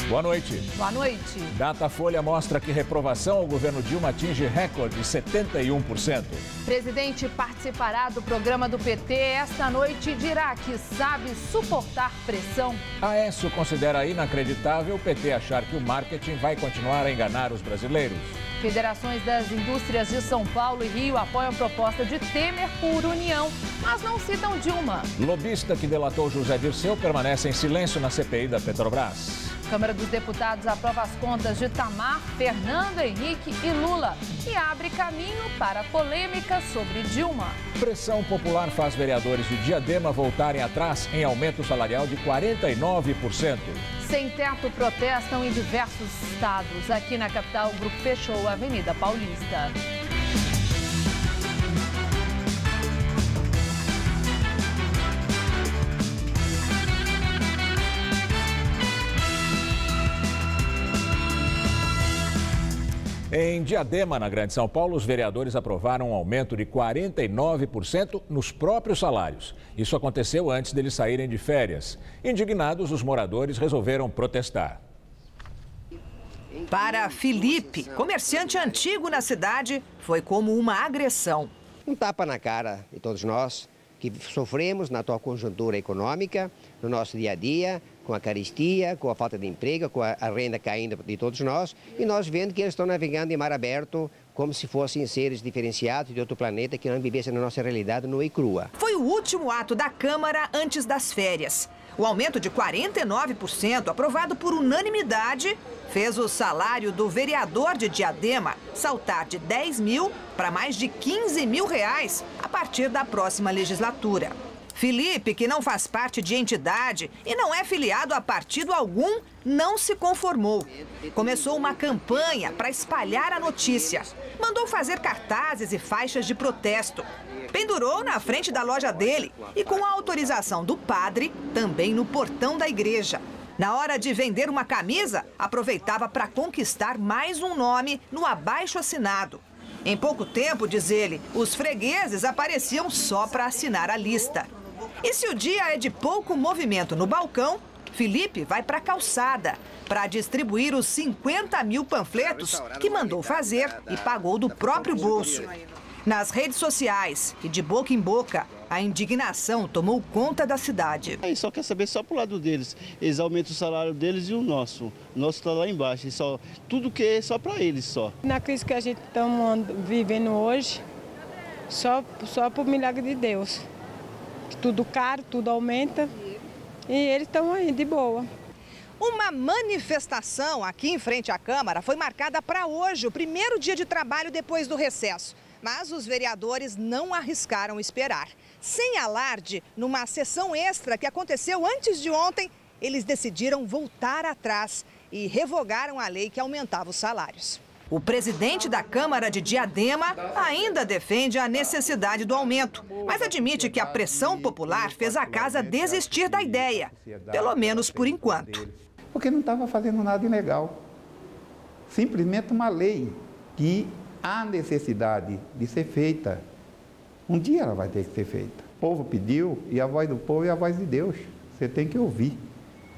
Boa noite. Boa noite. Datafolha mostra que reprovação ao governo Dilma atinge recorde de 71%. Presidente participará do programa do PT esta noite e dirá que sabe suportar pressão. Aécio considera inacreditável o PT achar que o marketing vai continuar a enganar os brasileiros. Federações das indústrias de São Paulo e Rio apoiam proposta de Temer por união, mas não citam Dilma. Lobista que delatou José Dirceu permanece em silêncio na CPI da Petrobras. Câmara dos Deputados aprova as contas de Itamar, Fernando Henrique e Lula e abre caminho para polêmica sobre Dilma. Pressão popular faz vereadores de Diadema voltarem atrás em aumento salarial de 49%. Sem teto protestam em diversos estados. Aqui na capital, o grupo fechou a Avenida Paulista. Em Diadema, na Grande São Paulo, os vereadores aprovaram um aumento de 49% nos próprios salários. Isso aconteceu antes deles saírem de férias. Indignados, os moradores resolveram protestar. Para Felipe, comerciante antigo na cidade, foi como uma agressão. Um tapa na cara de todos nós que sofremos na atual conjuntura econômica, no nosso dia a dia, com a carestia, com a falta de emprego, com a renda caindo de todos nós, e nós vendo que eles estão navegando em mar aberto como se fossem seres diferenciados de outro planeta que não vivessem na nossa realidade nua e crua. Foi o último ato da Câmara antes das férias. O aumento de 49%, aprovado por unanimidade, fez o salário do vereador de Diadema saltar de 10 mil para mais de 15 mil reais a partir da próxima legislatura. Felipe, que não faz parte de entidade e não é filiado a partido algum, não se conformou. Começou uma campanha para espalhar a notícia. Mandou fazer cartazes e faixas de protesto. Pendurou na frente da loja dele e, com a autorização do padre, também no portão da igreja. Na hora de vender uma camisa, aproveitava para conquistar mais um nome no abaixo-assinado. Em pouco tempo, diz ele, os fregueses apareciam só para assinar a lista. E se o dia é de pouco movimento no balcão, Felipe vai para a calçada para distribuir os 50 mil panfletos que mandou fazer e pagou do próprio bolso. Nas redes sociais e de boca em boca, a indignação tomou conta da cidade. Aí só quer saber só pro lado deles. Eles aumentam o salário deles e o nosso. O nosso está lá embaixo. E só, tudo que é só para eles só. Na crise que a gente está vivendo hoje, só por milagre de Deus. Tudo caro, tudo aumenta e eles estão aí de boa. Uma manifestação aqui em frente à Câmara foi marcada para hoje, o primeiro dia de trabalho depois do recesso. Mas os vereadores não arriscaram esperar. Sem alarde, numa sessão extra que aconteceu antes de ontem, eles decidiram voltar atrás e revogaram a lei que aumentava os salários. O presidente da Câmara de Diadema ainda defende a necessidade do aumento, mas admite que a pressão popular fez a casa desistir da ideia, pelo menos por enquanto. Porque não estava fazendo nada ilegal. Simplesmente uma lei que há necessidade de ser feita. Um dia ela vai ter que ser feita. O povo pediu e a voz do povo é a voz de Deus. Você tem que ouvir.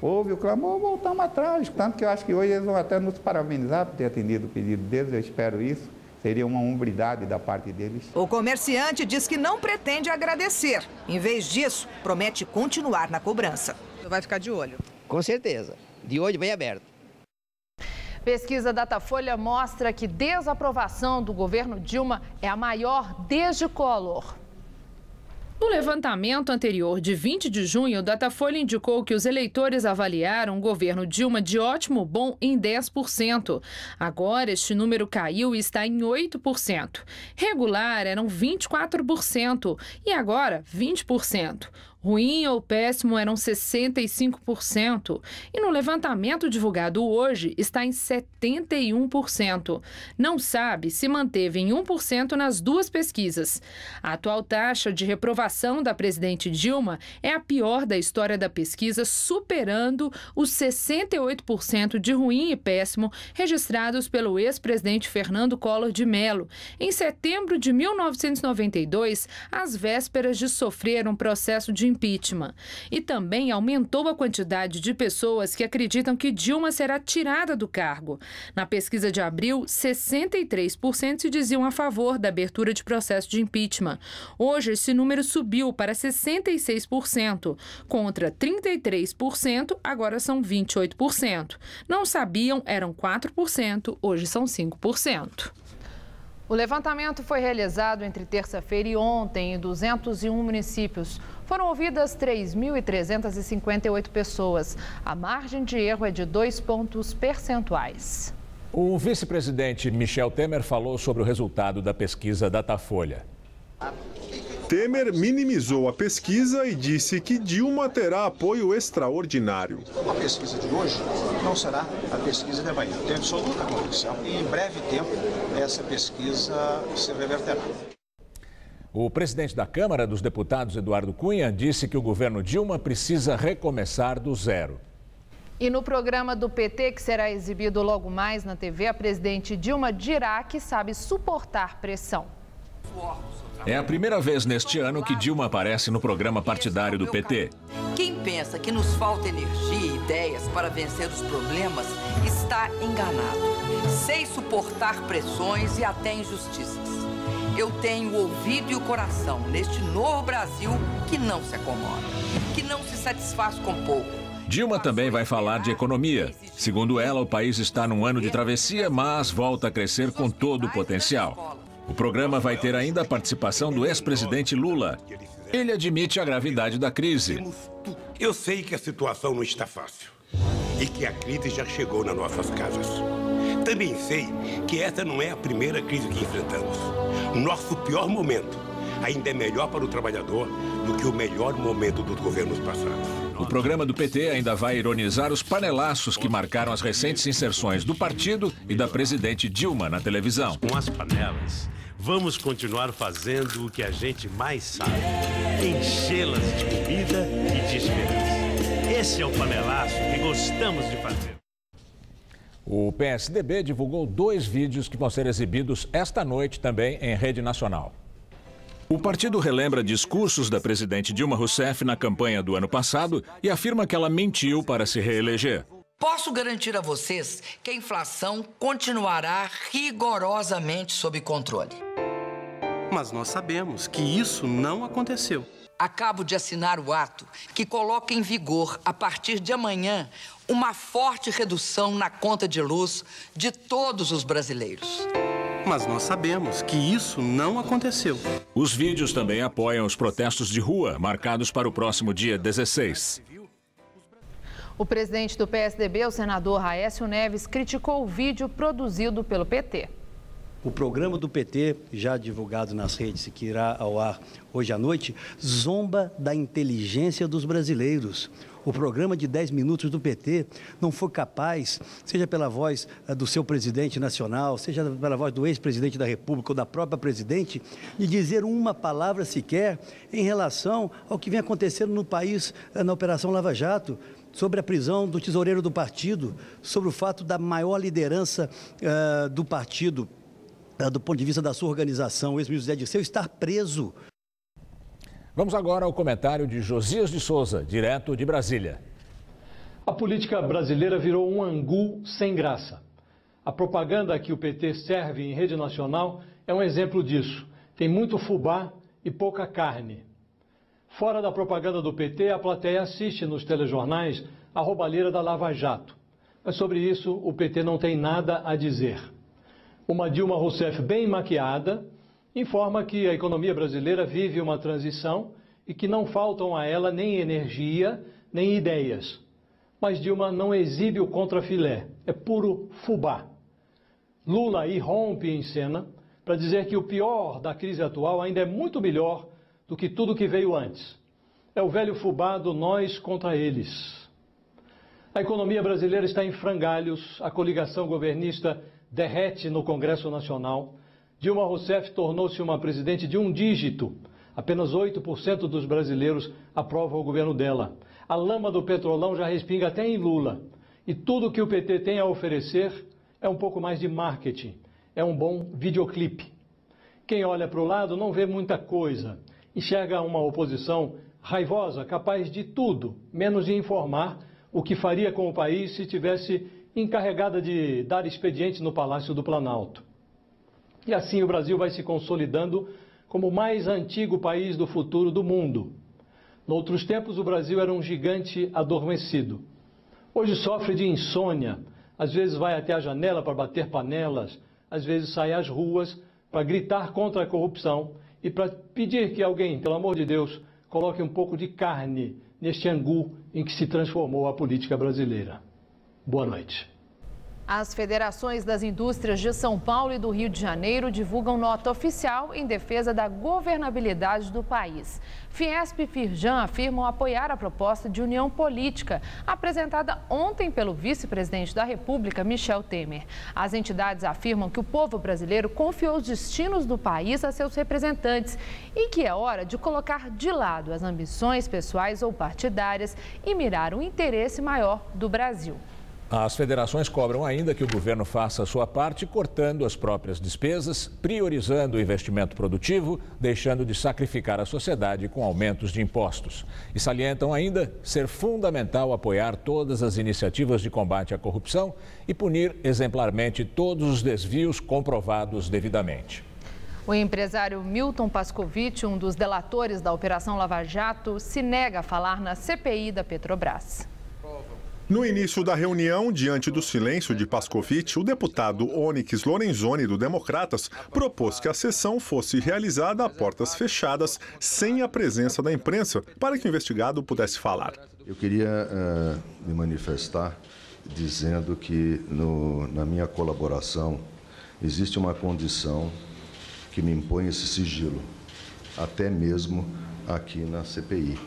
Ouve o clamor, voltamos atrás. Tanto que eu acho que hoje eles vão até nos parabenizar por ter atendido o pedido deles. Eu espero isso. Seria uma hombridade da parte deles. O comerciante diz que não pretende agradecer. Em vez disso, promete continuar na cobrança. Vai ficar de olho? Com certeza. De olho bem aberto. Pesquisa Datafolha mostra que desaprovação do governo Dilma é a maior desde Collor. No levantamento anterior de 20 de junho, o Datafolha indicou que os eleitores avaliaram o governo Dilma de ótimo bom em 10%. Agora, este número caiu e está em 8%. Regular eram 24% e agora 20%. Ruim ou péssimo eram 65%. E no levantamento divulgado hoje está em 71%. Não sabe se manteve em 1% nas duas pesquisas. A atual taxa de reprovação da presidente Dilma é a pior da história da pesquisa, superando os 68% de ruim e péssimo registrados pelo ex-presidente Fernando Collor de Mello. Em setembro de 1992, às vésperas de sofrer um processo de impeachment. E também aumentou a quantidade de pessoas que acreditam que Dilma será tirada do cargo. Na pesquisa de abril, 63% se diziam a favor da abertura de processo de impeachment. Hoje, esse número subiu para 66%, contra 33%, agora são 28%. Não sabiam, eram 4%, hoje são 5%. O levantamento foi realizado entre terça-feira e ontem em 201 municípios. Foram ouvidas 3.358 pessoas. A margem de erro é de 2 pontos percentuais. O vice-presidente Michel Temer falou sobre o resultado da pesquisa Datafolha. Temer minimizou a pesquisa e disse que Dilma terá apoio extraordinário. A pesquisa de hoje não será a pesquisa de amanhã. Tenho absoluta convicção e em breve tempo essa pesquisa se reverterá. O presidente da Câmara dos Deputados, Eduardo Cunha, disse que o governo Dilma precisa recomeçar do zero. E no programa do PT, que será exibido logo mais na TV, a presidente Dilma dirá que sabe suportar pressão. É a primeira vez neste ano que Dilma aparece no programa partidário do PT. Quem pensa que nos falta energia e ideias para vencer os problemas está enganado. Sei suportar pressões e até injustiças. Eu tenho o ouvido e o coração neste novo Brasil que não se acomoda, que não se satisfaz com pouco. Dilma também vai falar de economia. Segundo ela, o país está num ano de travessia, mas volta a crescer com todo o potencial. O programa vai ter ainda a participação do ex-presidente Lula. Ele admite a gravidade da crise. Eu sei que a situação não está fácil e que a crise já chegou nas nossas casas. Também sei que essa não é a primeira crise que enfrentamos. Nosso pior momento ainda é melhor para o trabalhador do que o melhor momento dos governos passados. O programa do PT ainda vai ironizar os panelaços que marcaram as recentes inserções do partido e da presidente Dilma na televisão. Com as panelas, vamos continuar fazendo o que a gente mais sabe: enchê-las de comida e de esperança. Esse é o panelaço que gostamos de fazer. O PSDB divulgou 2 vídeos que vão ser exibidos esta noite também em rede nacional. O partido relembra discursos da presidente Dilma Rousseff na campanha do ano passado e afirma que ela mentiu para se reeleger. Posso garantir a vocês que a inflação continuará rigorosamente sob controle. Mas nós sabemos que isso não aconteceu. Acabo de assinar o ato que coloca em vigor, a partir de amanhã, uma forte redução na conta de luz de todos os brasileiros. Mas nós sabemos que isso não aconteceu. Os vídeos também apoiam os protestos de rua, marcados para o próximo dia 16. O presidente do PSDB, o senador Aécio Neves, criticou o vídeo produzido pelo PT. O programa do PT, já divulgado nas redes e que irá ao ar hoje à noite, zomba da inteligência dos brasileiros. O programa de 10 minutos do PT não foi capaz, seja pela voz do seu presidente nacional, seja pela voz do ex-presidente da República ou da própria presidente, de dizer uma palavra sequer em relação ao que vem acontecendo no país na Operação Lava Jato, sobre a prisão do tesoureiro do partido, sobre o fato da maior liderança do partido, do ponto de vista da sua organização, o ex-ministro Zé Dirceu, estar preso. Vamos agora ao comentário de Josias de Souza, direto de Brasília. A política brasileira virou um angu sem graça. A propaganda que o PT serve em rede nacional é um exemplo disso. Tem muito fubá e pouca carne. Fora da propaganda do PT, a plateia assiste nos telejornais a roubalheira da Lava Jato. Mas sobre isso, o PT não tem nada a dizer. Uma Dilma Rousseff bem maquiada informa que a economia brasileira vive uma transição e que não faltam a ela nem energia, nem ideias. Mas Dilma não exibe o contrafilé, é puro fubá. Lula irrompe em cena para dizer que o pior da crise atual ainda é muito melhor do que tudo que veio antes. É o velho fubá do nós contra eles. A economia brasileira está em frangalhos, a coligação governista derrete no Congresso Nacional. Dilma Rousseff tornou-se uma presidente de um dígito. Apenas 8% dos brasileiros aprovam o governo dela. A lama do petrolão já respinga até em Lula. E tudo que o PT tem a oferecer é um pouco mais de marketing. É um bom videoclipe. Quem olha para o lado não vê muita coisa. Enxerga uma oposição raivosa, capaz de tudo, menos de informar o que faria com o país se tivesse encarregada de dar expediente no Palácio do Planalto. E assim o Brasil vai se consolidando como o mais antigo país do futuro do mundo. Noutros tempos, o Brasil era um gigante adormecido. Hoje sofre de insônia, às vezes vai até a janela para bater panelas, às vezes sai às ruas para gritar contra a corrupção e para pedir que alguém, pelo amor de Deus, coloque um pouco de carne neste angu em que se transformou a política brasileira. Boa noite. As federações das indústrias de São Paulo e do Rio de Janeiro divulgam nota oficial em defesa da governabilidade do país. Fiesp e Firjan afirmam apoiar a proposta de união política apresentada ontem pelo vice-presidente da República, Michel Temer. As entidades afirmam que o povo brasileiro confiou os destinos do país a seus representantes e que é hora de colocar de lado as ambições pessoais ou partidárias e mirar o interesse maior do Brasil. As federações cobram ainda que o governo faça a sua parte, cortando as próprias despesas, priorizando o investimento produtivo, deixando de sacrificar a sociedade com aumentos de impostos. E salientam ainda ser fundamental apoiar todas as iniciativas de combate à corrupção e punir exemplarmente todos os desvios comprovados devidamente. O empresário Milton Pascovitch, um dos delatores da Operação Lava Jato, se nega a falar na CPI da Petrobras. No início da reunião, diante do silêncio de Pascovitch, o deputado Onyx Lorenzoni, do Democratas, propôs que a sessão fosse realizada a portas fechadas, sem a presença da imprensa, para que o investigado pudesse falar. Eu queria me manifestar dizendo que na minha colaboração existe uma condição que me impõe esse sigilo, até mesmo aqui na CPI.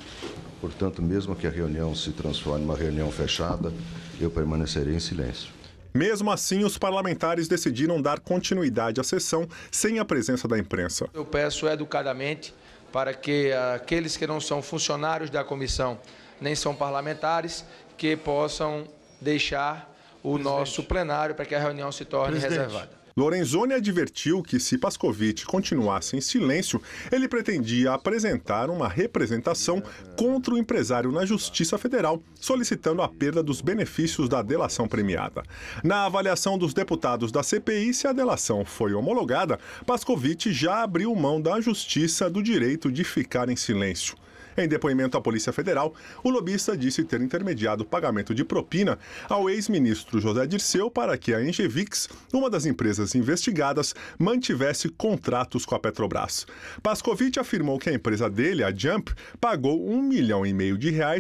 Portanto, mesmo que a reunião se transforme em uma reunião fechada, eu permanecerei em silêncio. Mesmo assim, os parlamentares decidiram dar continuidade à sessão sem a presença da imprensa. Eu peço educadamente para que aqueles que não são funcionários da comissão, nem são parlamentares, que possam deixar o nosso plenário para que a reunião se torne reservada. Lorenzoni advertiu que, se Pascovitch continuasse em silêncio, ele pretendia apresentar uma representação contra o empresário na Justiça Federal, solicitando a perda dos benefícios da delação premiada. Na avaliação dos deputados da CPI, se a delação foi homologada, Pascovitch já abriu mão da Justiça do direito de ficar em silêncio. Em depoimento à Polícia Federal, o lobista disse ter intermediado o pagamento de propina ao ex-ministro José Dirceu para que a Engevix, uma das empresas investigadas, mantivesse contratos com a Petrobras. Pascovitch afirmou que a empresa dele, a Jump, pagou R$1,5 milhão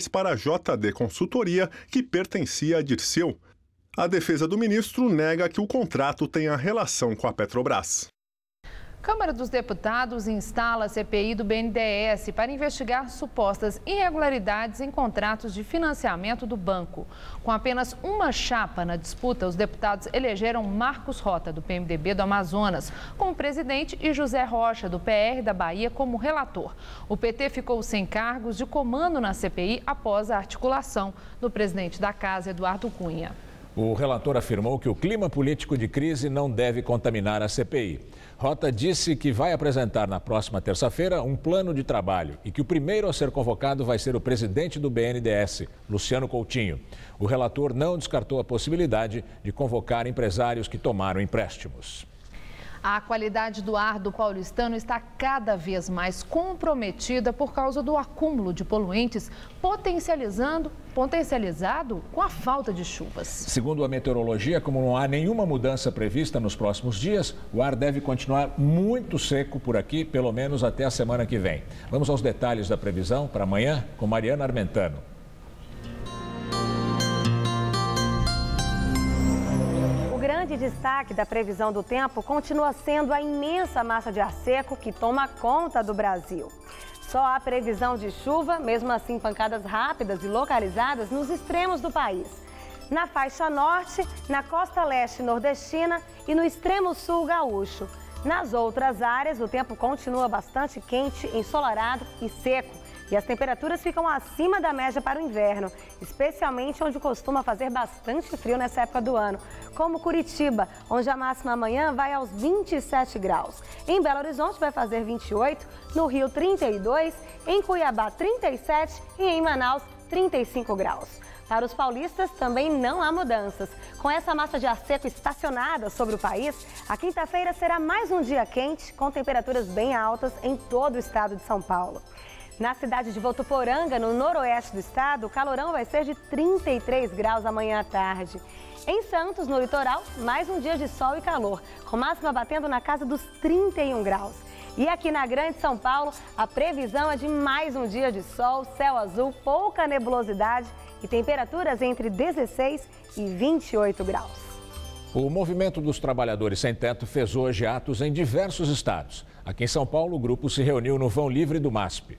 para a JD Consultoria, que pertencia a Dirceu. A defesa do ministro nega que o contrato tenha relação com a Petrobras. Câmara dos Deputados instala a CPI do BNDES para investigar supostas irregularidades em contratos de financiamento do banco. Com apenas uma chapa na disputa, os deputados elegeram Marcos Rota, do PMDB do Amazonas, como presidente e José Rocha, do PR da Bahia, como relator. O PT ficou sem cargos de comando na CPI após a articulação do presidente da Casa, Eduardo Cunha. O relator afirmou que o clima político de crise não deve contaminar a CPI. Rota disse que vai apresentar na próxima terça-feira um plano de trabalho e que o primeiro a ser convocado vai ser o presidente do BNDES, Luciano Coutinho. O relator não descartou a possibilidade de convocar empresários que tomaram empréstimos. A qualidade do ar do paulistano está cada vez mais comprometida por causa do acúmulo de poluentes potencializado com a falta de chuvas. Segundo a meteorologia, como não há nenhuma mudança prevista nos próximos dias, o ar deve continuar muito seco por aqui, pelo menos até a semana que vem. Vamos aos detalhes da previsão para amanhã com Mariana Armentano. O grande destaque da previsão do tempo continua sendo a imensa massa de ar seco que toma conta do Brasil. Só há previsão de chuva, mesmo assim pancadas rápidas e localizadas nos extremos do país. Na faixa norte, na costa leste nordestina e no extremo sul gaúcho. Nas outras áreas, o tempo continua bastante quente, ensolarado e seco. E as temperaturas ficam acima da média para o inverno, especialmente onde costuma fazer bastante frio nessa época do ano, como Curitiba, onde a máxima amanhã vai aos 27 graus. Em Belo Horizonte vai fazer 28, no Rio 32, em Cuiabá 37 e em Manaus 35 graus. Para os paulistas também não há mudanças. Com essa massa de ar seco estacionada sobre o país, a quinta-feira será mais um dia quente, com temperaturas bem altas em todo o estado de São Paulo. Na cidade de Votuporanga, no noroeste do estado, o calorão vai ser de 33 graus amanhã à tarde. Em Santos, no litoral, mais um dia de sol e calor, com máxima batendo na casa dos 31 graus. E aqui na Grande São Paulo, a previsão é de mais um dia de sol, céu azul, pouca nebulosidade e temperaturas entre 16 e 28 graus. O Movimento dos Trabalhadores Sem Teto fez hoje atos em diversos estados. Aqui em São Paulo, o grupo se reuniu no Vão Livre do MASP.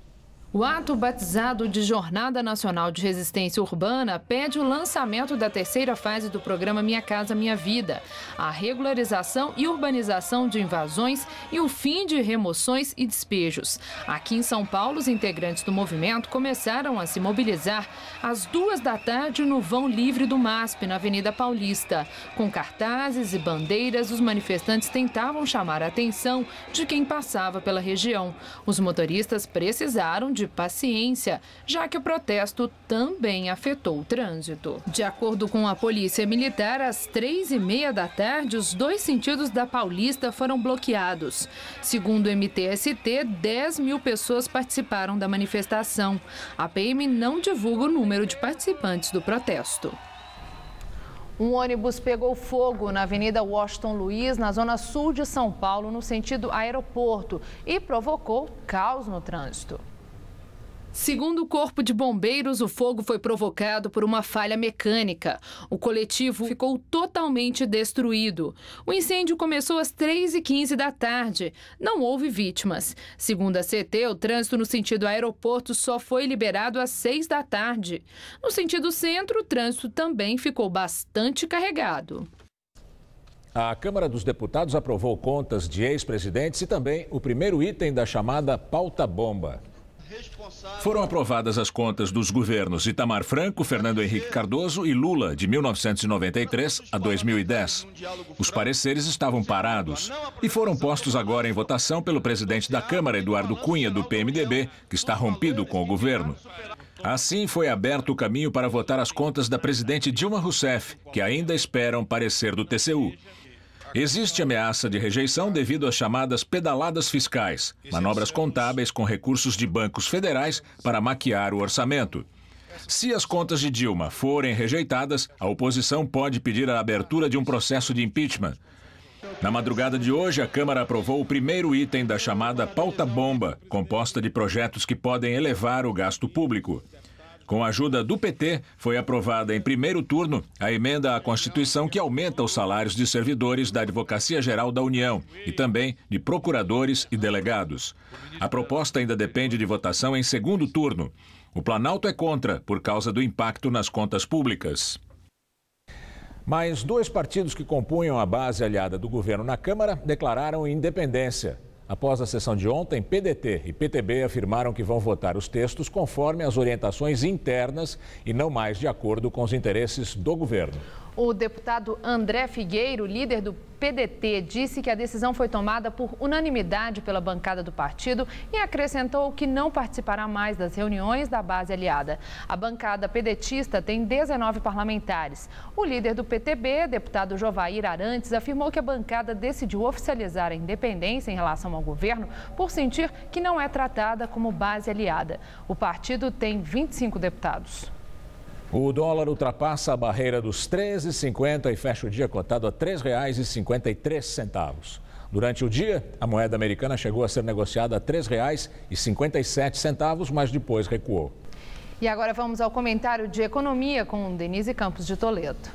O ato, batizado de Jornada Nacional de Resistência Urbana, pede o lançamento da terceira fase do programa Minha Casa Minha Vida, a regularização e urbanização de invasões e o fim de remoções e despejos. Aqui em São Paulo, os integrantes do movimento começaram a se mobilizar às 2 da tarde no Vão Livre do MASP, na Avenida Paulista. Com cartazes e bandeiras, os manifestantes tentavam chamar a atenção de quem passava pela região. Os motoristas precisaram de paciência, já que o protesto também afetou o trânsito. De acordo com a Polícia Militar, às 3h30 da tarde, os 2 sentidos da Paulista foram bloqueados. Segundo o MTST, 10 mil pessoas participaram da manifestação. A PM não divulga o número de participantes do protesto. Um ônibus pegou fogo na Avenida Washington Luiz, na zona sul de São Paulo, no sentido aeroporto, e provocou caos no trânsito. Segundo o Corpo de Bombeiros, o fogo foi provocado por uma falha mecânica. O coletivo ficou totalmente destruído. O incêndio começou às 3h15 da tarde. Não houve vítimas. Segundo a CT, o trânsito no sentido aeroporto só foi liberado às 6 da tarde. No sentido centro, o trânsito também ficou bastante carregado. A Câmara dos Deputados aprovou contas de ex-presidentes e também o primeiro item da chamada pauta-bomba. Foram aprovadas as contas dos governos Itamar Franco, Fernando Henrique Cardoso e Lula, de 1993 a 2010. Os pareceres estavam parados e foram postos agora em votação pelo presidente da Câmara, Eduardo Cunha, do PMDB, que está rompido com o governo. Assim, foi aberto o caminho para votar as contas da presidente Dilma Rousseff, que ainda esperam parecer do TCU. Existe ameaça de rejeição devido às chamadas pedaladas fiscais, manobras contábeis com recursos de bancos federais para maquiar o orçamento. Se as contas de Dilma forem rejeitadas, a oposição pode pedir a abertura de um processo de impeachment. Na madrugada de hoje, a Câmara aprovou o primeiro item da chamada pauta-bomba, composta de projetos que podem elevar o gasto público. Com a ajuda do PT, foi aprovada em primeiro turno a emenda à Constituição que aumenta os salários de servidores da Advocacia Geral da União e também de procuradores e delegados. A proposta ainda depende de votação em segundo turno. O Planalto é contra, por causa do impacto nas contas públicas. Mas 2 partidos que compunham a base aliada do governo na Câmara declararam independência. Após a sessão de ontem, PDT e PTB afirmaram que vão votar os textos conforme as orientações internas e não mais de acordo com os interesses do governo. O deputado André Figueiro, líder do PDT, disse que a decisão foi tomada por unanimidade pela bancada do partido e acrescentou que não participará mais das reuniões da base aliada. A bancada pedetista tem 19 parlamentares. O líder do PTB, deputado Jovair Arantes, afirmou que a bancada decidiu oficializar a independência em relação ao governo por sentir que não é tratada como base aliada. O partido tem 25 deputados. O dólar ultrapassa a barreira dos R$ 13,50 e fecha o dia cotado a R$ 3,53. Durante o dia, a moeda americana chegou a ser negociada a R$ 3,57, mas depois recuou. E agora vamos ao comentário de economia com Denise Campos de Toledo.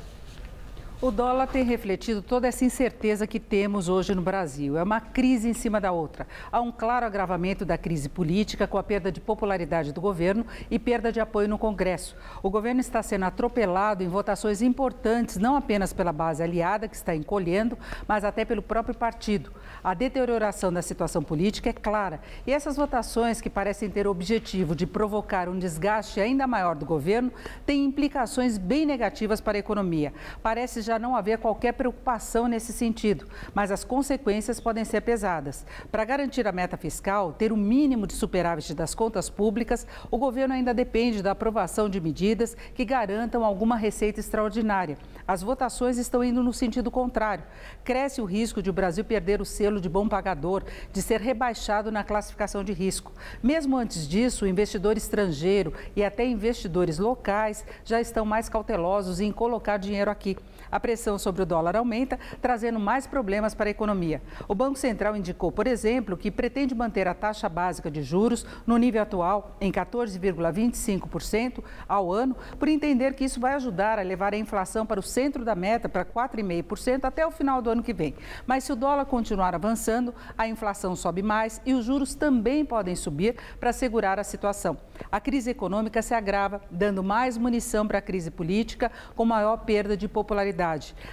O dólar tem refletido toda essa incerteza que temos hoje no Brasil. É uma crise em cima da outra. Há um claro agravamento da crise política com a perda de popularidade do governo e perda de apoio no Congresso. O governo está sendo atropelado em votações importantes, não apenas pela base aliada, que está encolhendo, mas até pelo próprio partido. A deterioração da situação política é clara. E essas votações, que parecem ter o objetivo de provocar um desgaste ainda maior do governo, têm implicações bem negativas para a economia. Parece já não haver qualquer preocupação nesse sentido, mas as consequências podem ser pesadas. Para garantir a meta fiscal, ter o mínimo de superávit das contas públicas, o governo ainda depende da aprovação de medidas que garantam alguma receita extraordinária. As votações estão indo no sentido contrário. Cresce o risco de o Brasil perder o selo de bom pagador, de ser rebaixado na classificação de risco. Mesmo antes disso, o investidor estrangeiro e até investidores locais já estão mais cautelosos em colocar dinheiro aqui. A pressão sobre o dólar aumenta, trazendo mais problemas para a economia. O Banco Central indicou, por exemplo, que pretende manter a taxa básica de juros no nível atual, em 14,25% ao ano, por entender que isso vai ajudar a levar a inflação para o centro da meta, para 4,5% até o final do ano que vem. Mas se o dólar continuar avançando, a inflação sobe mais e os juros também podem subir para segurar a situação. A crise econômica se agrava, dando mais munição para a crise política, com maior perda de popularidade.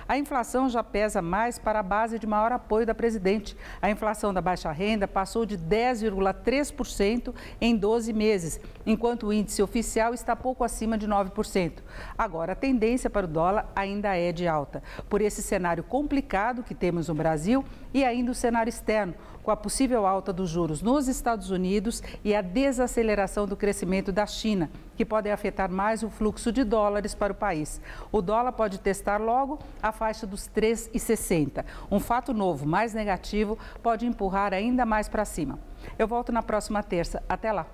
A inflação já pesa mais para a base de maior apoio da presidente. A inflação da baixa renda passou de 10,3% em 12 meses, enquanto o índice oficial está pouco acima de 9%. Agora, a tendência para o dólar ainda é de alta. Por esse cenário complicado que temos no Brasil e ainda o cenário externo, com a possível alta dos juros nos Estados Unidos e a desaceleração do crescimento da China, que podem afetar mais o fluxo de dólares para o país. O dólar pode testar logo a faixa dos 3,60. Um fato novo, mais negativo, pode empurrar ainda mais para cima. Eu volto na próxima terça. Até lá.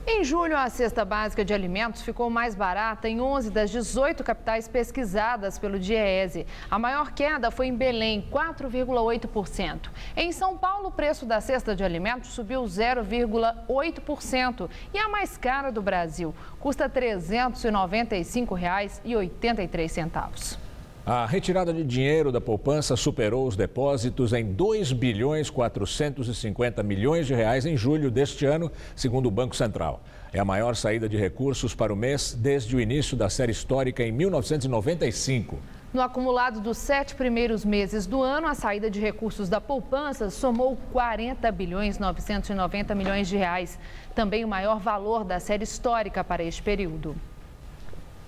Em julho, a cesta básica de alimentos ficou mais barata em 11 das 18 capitais pesquisadas pelo DIEESE. A maior queda foi em Belém, 4,8%. Em São Paulo, o preço da cesta de alimentos subiu 0,8%. E a mais cara do Brasil custa R$ 395,83. A retirada de dinheiro da poupança superou os depósitos em 2,450 bilhões de reais em julho deste ano, segundo o Banco Central. É a maior saída de recursos para o mês desde o início da série histórica em 1995. No acumulado dos 7 primeiros meses do ano, a saída de recursos da poupança somou 40,990 bilhões de reais. Também o maior valor da série histórica para este período.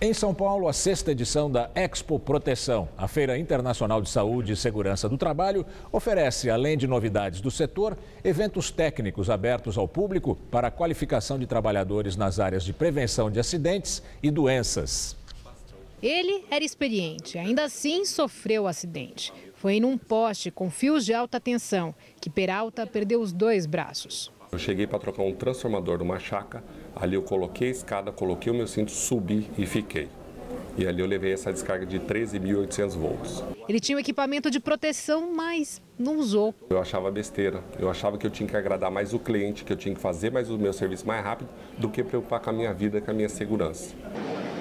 Em São Paulo, a 6ª edição da Expo Proteção, a Feira Internacional de Saúde e Segurança do Trabalho, oferece, além de novidades do setor, eventos técnicos abertos ao público para a qualificação de trabalhadores nas áreas de prevenção de acidentes e doenças. Ele era experiente, ainda assim sofreu o acidente. Foi em um poste com fios de alta tensão que Peralta perdeu os 2 braços. Eu cheguei para trocar um transformador de uma chácara, ali eu coloquei a escada, coloquei o meu cinto, subi e fiquei. E ali eu levei essa descarga de 13.800 volts. Ele tinha um equipamento de proteção, mas não usou. Eu achava besteira, eu achava que eu tinha que agradar mais o cliente, que eu tinha que fazer mais o meu serviço mais rápido do que preocupar com a minha vida, com a minha segurança.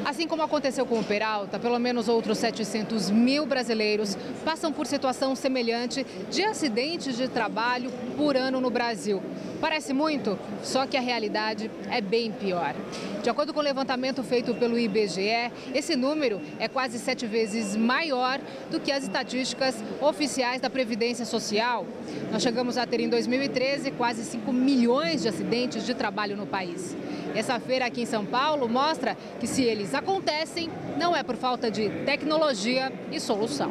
Assim como aconteceu com o Peralta, pelo menos outros 700 mil brasileiros passam por situação semelhante de acidentes de trabalho por ano no Brasil. Parece muito, só que a realidade é bem pior. De acordo com o levantamento feito pelo IBGE, esse número é quase 7 vezes maior do que as estatísticas oficiais da Previdência Social. Nós chegamos a ter em 2013 quase 5 milhões de acidentes de trabalho no país. Essa feira aqui em São Paulo mostra que se eles acontecem, não é por falta de tecnologia e solução.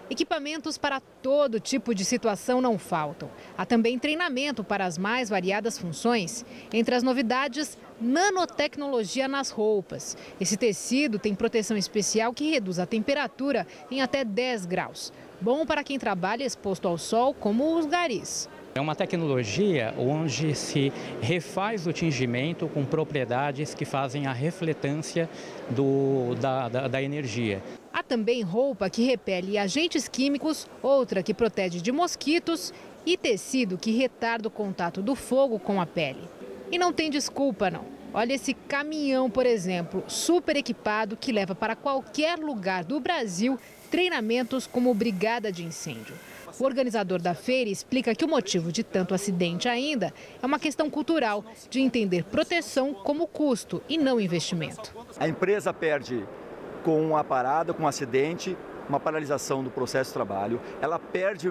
Equipamentos para todo tipo de situação não faltam. Há também treinamento para as mais variadas funções. Entre as novidades, nanotecnologia nas roupas. Esse tecido tem proteção especial que reduz a temperatura em até 10 graus. Bom para quem trabalha exposto ao sol, como os garis. É uma tecnologia onde se refaz o tingimento com propriedades que fazem a refletância da energia. Há também roupa que repele agentes químicos, outra que protege de mosquitos e tecido que retarda o contato do fogo com a pele. E não tem desculpa, não. Olha esse caminhão, por exemplo, super equipado que leva para qualquer lugar do Brasil treinamentos como brigada de incêndio. O organizador da feira explica que o motivo de tanto acidente ainda é uma questão cultural, de entender proteção como custo e não investimento. A empresa perde com uma parada, com um acidente, uma paralisação do processo de trabalho. Ela perde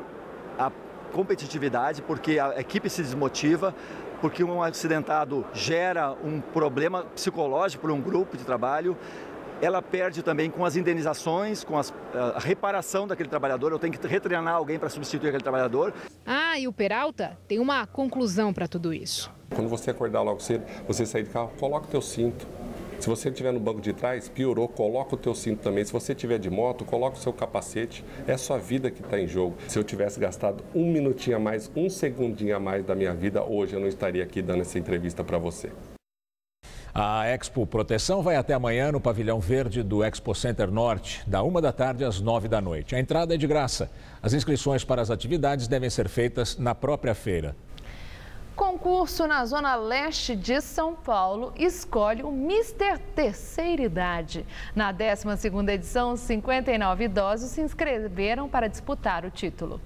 a competitividade porque a equipe se desmotiva, porque um acidentado gera um problema psicológico para um grupo de trabalho. Ela perde também com as indenizações, com a reparação daquele trabalhador. Eu tenho que retreinar alguém para substituir aquele trabalhador. Ah, e o Peralta tem uma conclusão para tudo isso. Quando você acordar logo cedo, você sair de carro, coloca o teu cinto. Se você estiver no banco de trás, piorou, coloca o teu cinto também. Se você estiver de moto, coloca o seu capacete. É a sua vida que está em jogo. Se eu tivesse gastado um minutinho a mais, um segundinho a mais da minha vida, hoje eu não estaria aqui dando essa entrevista para você. A Expo Proteção vai até amanhã no pavilhão verde do Expo Center Norte, da 1 da tarde às 9 da noite. A entrada é de graça. As inscrições para as atividades devem ser feitas na própria feira. Concurso na Zona Leste de São Paulo escolhe o Mister Terceira Idade. Na 12ª edição, 59 idosos se inscreveram para disputar o título.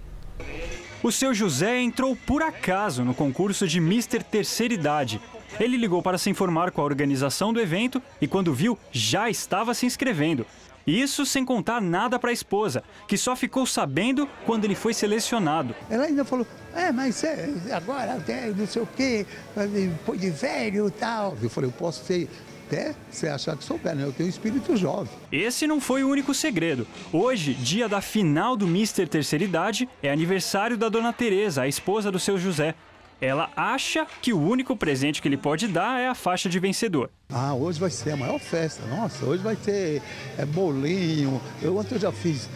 O seu José entrou por acaso no concurso de Mister Terceira Idade. Ele ligou para se informar com a organização do evento e, quando viu, já estava se inscrevendo. Isso sem contar nada para a esposa, que só ficou sabendo quando ele foi selecionado. Ela ainda falou, mas agora até não sei o quê, depois de velho e tal. Eu falei, eu posso ser, até você achar que souber, né? Eu tenho um espírito jovem. Esse não foi o único segredo. Hoje, dia da final do Mister Terceira Idade, é aniversário da Dona Tereza, a esposa do seu José. Ela acha que o único presente que ele pode dar é a faixa de vencedor. Hoje vai ser a maior festa. Nossa, hoje vai ter bolinho. Ontem eu já fiz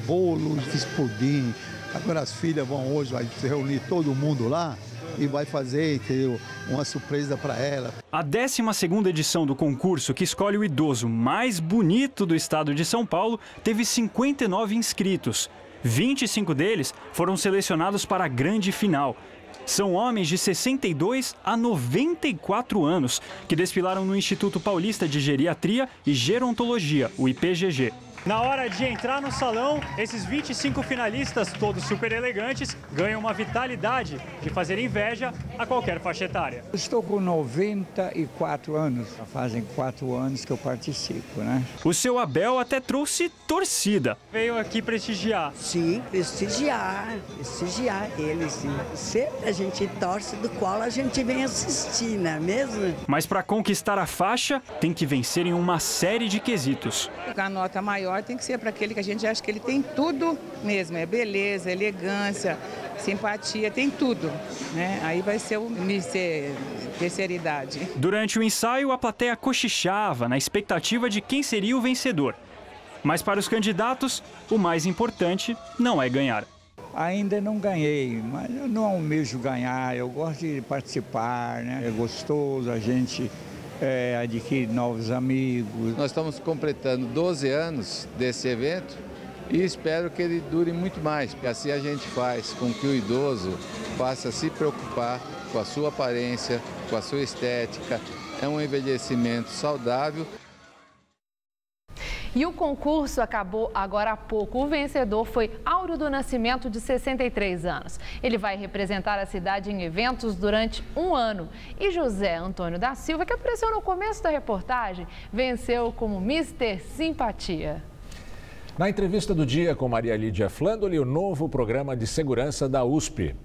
bolo, fiz pudim. Agora as filhas vão hoje, vai se reunir todo mundo lá e vai fazer, entendeu, uma surpresa para ela. A 12ª edição do concurso, que escolhe o idoso mais bonito do estado de São Paulo, teve 59 inscritos. 25 deles foram selecionados para a grande final. São homens de 62 a 94 anos que desfilaram no Instituto Paulista de Geriatria e Gerontologia, o IPGG. Na hora de entrar no salão, esses 25 finalistas, todos super elegantes, ganham uma vitalidade de fazer inveja a qualquer faixa etária. Estou com 94 anos, fazem 4 anos que eu participo, né? O seu Abel até trouxe torcida. Veio aqui prestigiar. Sim, prestigiar eles, sim. Sempre a gente torce, do qual a gente vem assistir, não é mesmo? Mas para conquistar a faixa, tem que vencer em uma série de quesitos. A nota maior tem que ser para aquele que a gente acha que ele tem tudo mesmo, é beleza, elegância, simpatia, tem tudo, né? Aí vai ser o Mister Terceira Idade. Durante o ensaio, a plateia cochichava na expectativa de quem seria o vencedor. Mas para os candidatos, o mais importante não é ganhar. Ainda não ganhei, mas eu não almejo ganhar, eu gosto de participar, né? É gostoso, a gente adquirir novos amigos. Nós estamos completando 12 anos desse evento e espero que ele dure muito mais, porque assim a gente faz com que o idoso passe a se preocupar com a sua aparência, com a sua estética. É um envelhecimento saudável. E o concurso acabou agora há pouco. O vencedor foi Áureo do Nascimento, de 63 anos. Ele vai representar a cidade em eventos durante um ano. E José Antônio da Silva, que apareceu no começo da reportagem, venceu como Mister Simpatia. Na entrevista do dia com Maria Lídia Flandoli, o novo programa de segurança da USP.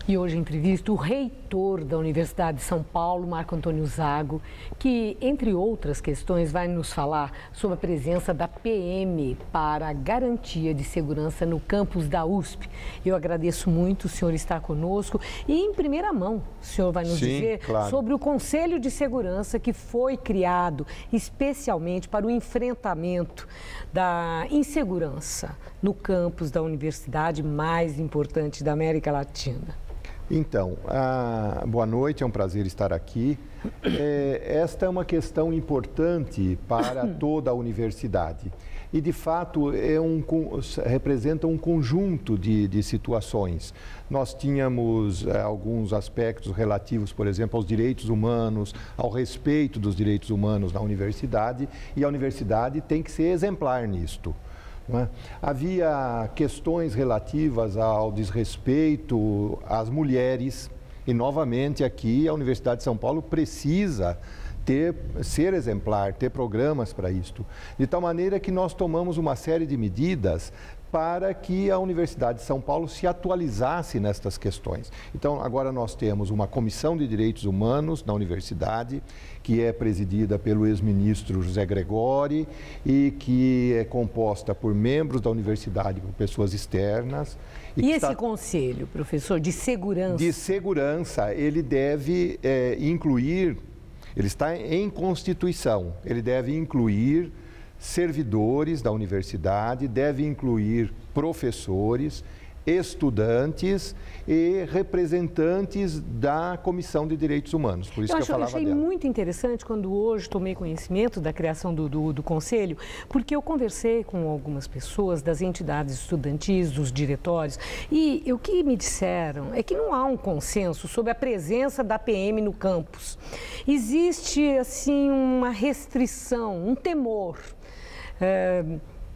E hoje entrevisto o reitor da Universidade de São Paulo, Marco Antônio Zago, que, entre outras questões, vai nos falar sobre a presença da PM para a garantia de segurança no campus da USP. Eu agradeço muito o senhor estar conosco e, em primeira mão, o senhor vai nos dizer sobre o Conselho de Segurança que foi criado especialmente para o enfrentamento da insegurança no campus da universidade mais importante da América Latina. Então, boa noite, é um prazer estar aqui. Esta é uma questão importante para toda a universidade. e, de fato, representa um conjunto de situações. Nós tínhamos alguns aspectos relativos, por exemplo, aos direitos humanos, ao respeito dos direitos humanos na universidade, e a universidade tem que ser exemplar nisto. Não é? Havia questões relativas ao desrespeito às mulheres, e, novamente, aqui a Universidade de São Paulo precisa ser exemplar, ter programas para isto, de tal maneira que nós tomamos uma série de medidas para que a Universidade de São Paulo se atualizasse nestas questões. Então, agora nós temos uma comissão de direitos humanos na universidade, que é presidida pelo ex-ministro José Gregori e que é composta por membros da universidade, por pessoas externas. E esse conselho, professor, de segurança? De segurança, ele deve incluir... Ele está em Constituição, ele deve incluir servidores da universidade, deve incluir professores, estudantes e representantes da Comissão de Direitos Humanos. Por isso que eu falava dela. Eu achei muito interessante quando hoje tomei conhecimento da criação do Conselho, porque eu conversei com algumas pessoas das entidades estudantis, dos diretórios, e o que me disseram é que não há um consenso sobre a presença da PM no campus. Existe, assim, uma restrição, um temor.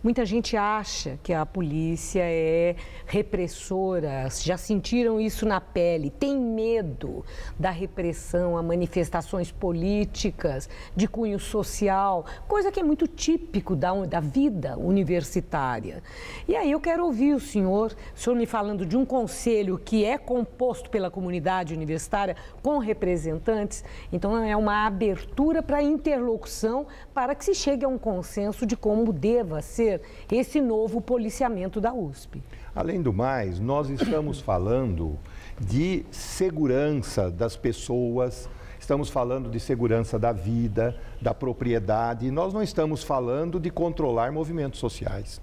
Muita gente acha que a polícia é repressora, já sentiram isso na pele, tem medo da repressão a manifestações políticas, de cunho social, coisa que é muito típico da vida universitária. E aí eu quero ouvir o senhor me falando de um conselho que é composto pela comunidade universitária com representantes, então é uma abertura para interlocução para que se chegue a um consenso de como deva ser esse novo policiamento da USP. Além do mais, nós estamos falando de segurança das pessoas, estamos falando de segurança da vida, da propriedade, e nós não estamos falando de controlar movimentos sociais.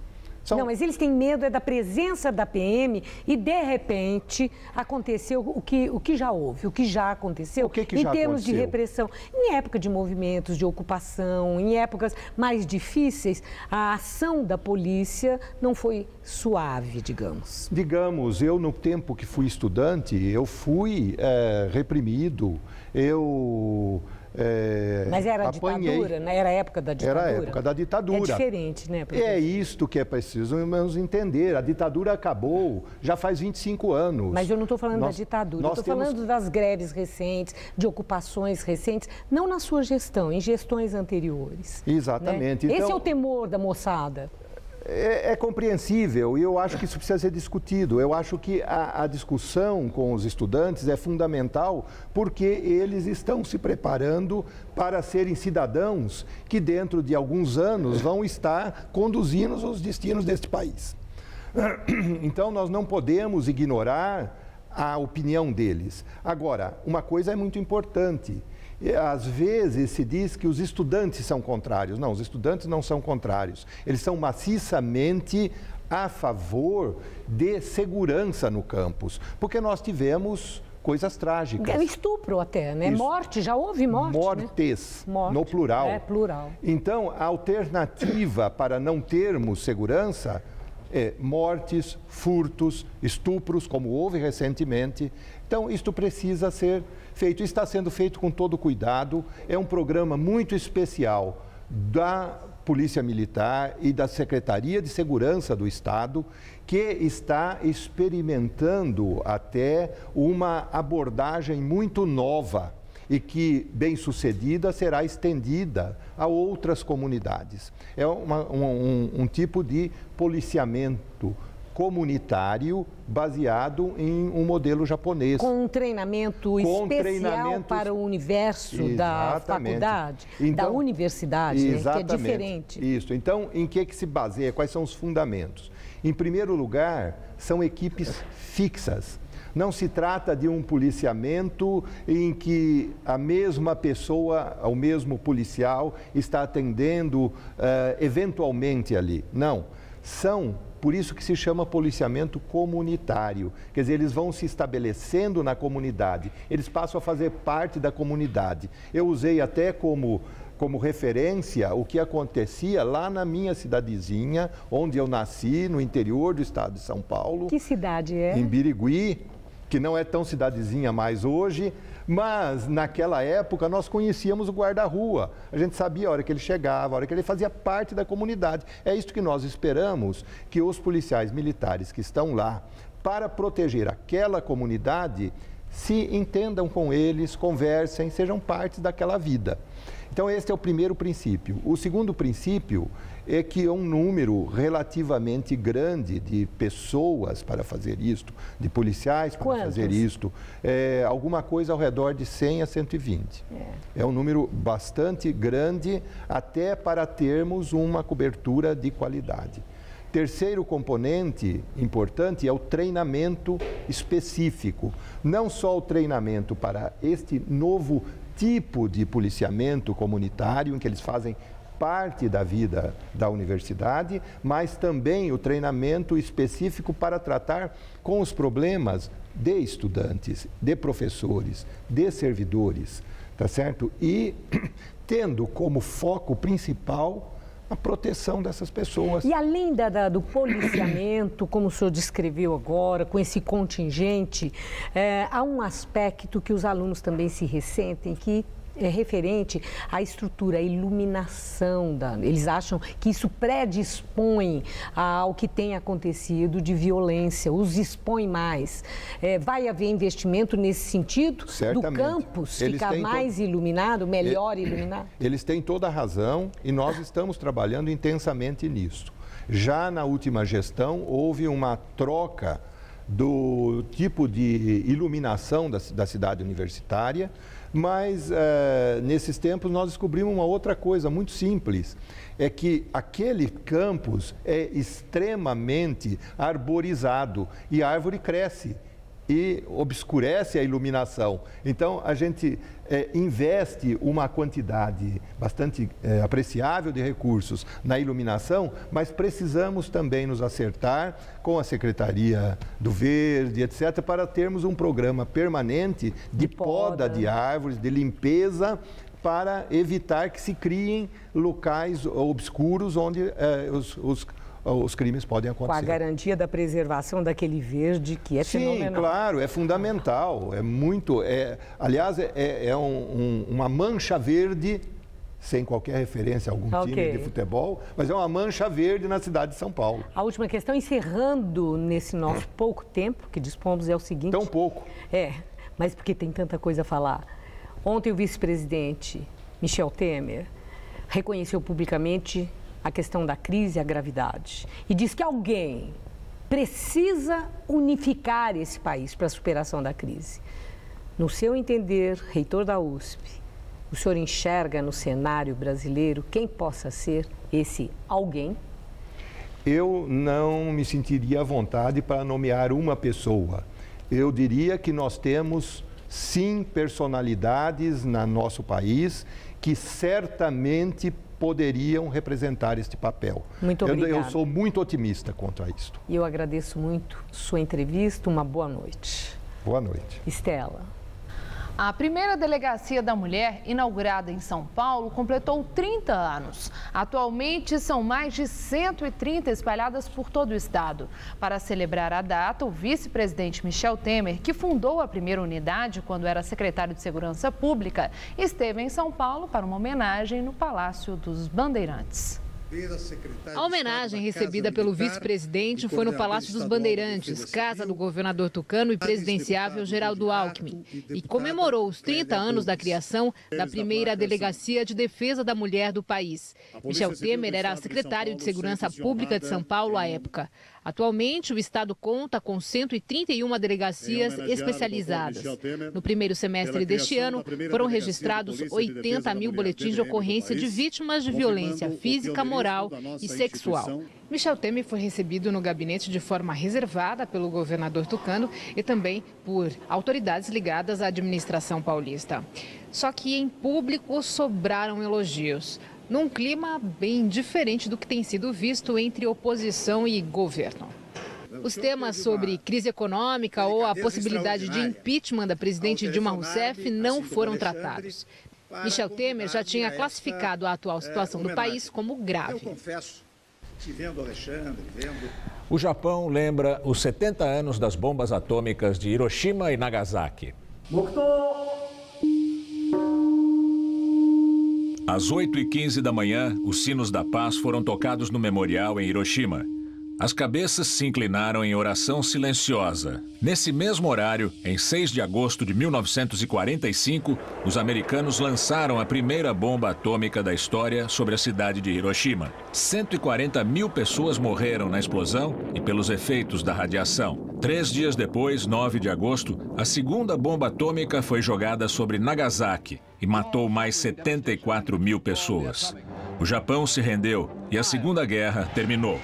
Não, mas eles têm medo da presença da PM e, de repente, aconteceu o que já houve, o que já aconteceu em termos de repressão. Em época de movimentos de ocupação, em épocas mais difíceis, a ação da polícia não foi suave, digamos. Digamos, eu no tempo que fui estudante, eu fui reprimido, mas era a ditadura, né? Era a época da ditadura? Era a época da ditadura. É diferente, né, professor? É isto que é preciso entender. A ditadura acabou já faz 25 anos. Mas eu não estou falando da ditadura, eu estou falando das greves recentes, de ocupações recentes, não na sua gestão, em gestões anteriores. Exatamente. Né? Esse é o temor da moçada. É compreensível e eu acho que isso precisa ser discutido. Eu acho que a discussão com os estudantes é fundamental porque eles estão se preparando para serem cidadãos que dentro de alguns anos vão estar conduzindo os destinos deste país. Então, nós não podemos ignorar a opinião deles. Agora, uma coisa é muito importante. Às vezes se diz que os estudantes são contrários. Não, os estudantes não são contrários. Eles são maciçamente a favor de segurança no campus, porque nós tivemos coisas trágicas. É estupro até, né? Isso. Morte, já houve morte, Mortes, né? Morte, no plural. É, plural. Então, a alternativa para não termos segurança é mortes, furtos, estupros, como houve recentemente. Então, isto precisa ser feito, está sendo feito com todo cuidado. É um programa muito especial da Polícia Militar e da Secretaria de Segurança do Estado, que está experimentando até uma abordagem muito nova e que, bem sucedida, será estendida a outras comunidades. É um tipo de policiamento comunitário baseado em um modelo japonês. Com um treinamento especial para o universo da faculdade, então, da universidade, né, que é diferente. Isso. Então, em que se baseia? Quais são os fundamentos? Em primeiro lugar, são equipes fixas. Não se trata de um policiamento em que a mesma pessoa, o mesmo policial, está atendendo eventualmente ali. Não. Por isso que se chama policiamento comunitário. Quer dizer, eles vão se estabelecendo na comunidade, eles passam a fazer parte da comunidade. Eu usei até como como referência o que acontecia lá na minha cidadezinha, onde eu nasci, no interior do estado de São Paulo. Que cidade é? Em Birigui, que não é tão cidadezinha mais hoje, mas naquela época nós conhecíamos o guarda-rua. A gente sabia a hora que ele chegava, a hora que ele fazia parte da comunidade. É isso que nós esperamos que os policiais militares que estão lá para proteger aquela comunidade se entendam com eles, conversem, sejam parte daquela vida. Então, esse é o primeiro princípio. O segundo princípio é que é um número relativamente grande de pessoas para fazer isto, de policiais para fazer isto, alguma coisa ao redor de 100 a 120. É um número bastante grande até para termos uma cobertura de qualidade. Terceiro componente importante é o treinamento específico. Não só o treinamento para este novo tipo de policiamento comunitário, em que eles fazem parte da vida da universidade, mas também o treinamento específico para tratar com os problemas de estudantes, de professores, de servidores, tá certo? E tendo como foco principal a proteção dessas pessoas. E além do policiamento, como o senhor descreveu agora, com esse contingente, há um aspecto que os alunos também se ressentem, que é referente à estrutura, à iluminação. Eles acham que isso predispõe ao que tem acontecido de violência, os expõe mais. Vai haver investimento nesse sentido? Certamente. Do campus ficar mais iluminado, melhor iluminado? Eles têm toda a razão e nós estamos trabalhando intensamente nisso. Já na última gestão, houve uma troca do tipo de iluminação da cidade universitária, mas nesses tempos nós descobrimos uma outra coisa muito simples, é que aquele campus é extremamente arborizado e a árvore cresce e obscurece a iluminação. Então, a gente investe uma quantidade bastante apreciável de recursos na iluminação, mas precisamos também nos acertar com a Secretaria do Verde, etc., para termos um programa permanente de poda de árvores, de limpeza, para evitar que se criem locais obscuros onde os crimes podem acontecer. Com a garantia da preservação daquele verde, que é fenomenal. Sim, claro, é fundamental, é muito... aliás, uma mancha verde, sem qualquer referência a algum time de futebol, mas é uma mancha verde na cidade de São Paulo. A última questão, encerrando nesse nosso pouco tempo que dispomos, é o seguinte... Tão pouco. Mas porque tem tanta coisa a falar. Ontem o vice-presidente Michel Temer reconheceu publicamente a questão da crise e a gravidade. E diz que alguém precisa unificar esse país para a superação da crise. No seu entender, reitor da USP, o senhor enxerga no cenário brasileiro quem possa ser esse alguém? Eu não me sentiria à vontade para nomear uma pessoa. Eu diria que nós temos, sim, personalidades no nosso país que certamente poderiam representar este papel. Muito obrigada. Eu sou muito otimista quanto a isto. E eu agradeço muito sua entrevista. Uma boa noite. Boa noite. Estela. A primeira delegacia da mulher, inaugurada em São Paulo, completou 30 anos. Atualmente, são mais de 130 espalhadas por todo o estado. Para celebrar a data, o vice-presidente Michel Temer, que fundou a primeira unidade quando era secretário de Segurança Pública, esteve em São Paulo para uma homenagem no Palácio dos Bandeirantes. A homenagem recebida pelo vice-presidente foi no Palácio dos Bandeirantes, casa do governador tucano e presidenciável Geraldo Alckmin, e comemorou os 30 anos da criação da primeira Delegacia de Defesa da Mulher do país. Michel Temer era secretário de Segurança Pública de São Paulo à época. Atualmente, o estado conta com 131 delegacias especializadas. No primeiro semestre deste ano, foram registrados 80 mil boletins de ocorrência de vítimas de violência física, moral e sexual. Michel Temer foi recebido no gabinete de forma reservada pelo governador tucano e também por autoridades ligadas à administração paulista. Só que em público sobraram elogios, num clima bem diferente do que tem sido visto entre oposição e governo. Os temas sobre crise econômica ou a possibilidade de impeachment da presidente Dilma Rousseff não foram tratados. Michel Temer já tinha classificado a atual situação do país como grave. Eu confesso que vendo Alexandre, O Japão lembra os 70 anos das bombas atômicas de Hiroshima e Nagasaki. Às 8h15 da manhã, os sinos da paz foram tocados no memorial em Hiroshima. As cabeças se inclinaram em oração silenciosa. Nesse mesmo horário, em 6 de agosto de 1945, os americanos lançaram a primeira bomba atômica da história sobre a cidade de Hiroshima. 140 mil pessoas morreram na explosão e pelos efeitos da radiação. 3 dias depois, 9 de agosto, a segunda bomba atômica foi jogada sobre Nagasaki e matou mais 74 mil pessoas. O Japão se rendeu e a Segunda Guerra terminou.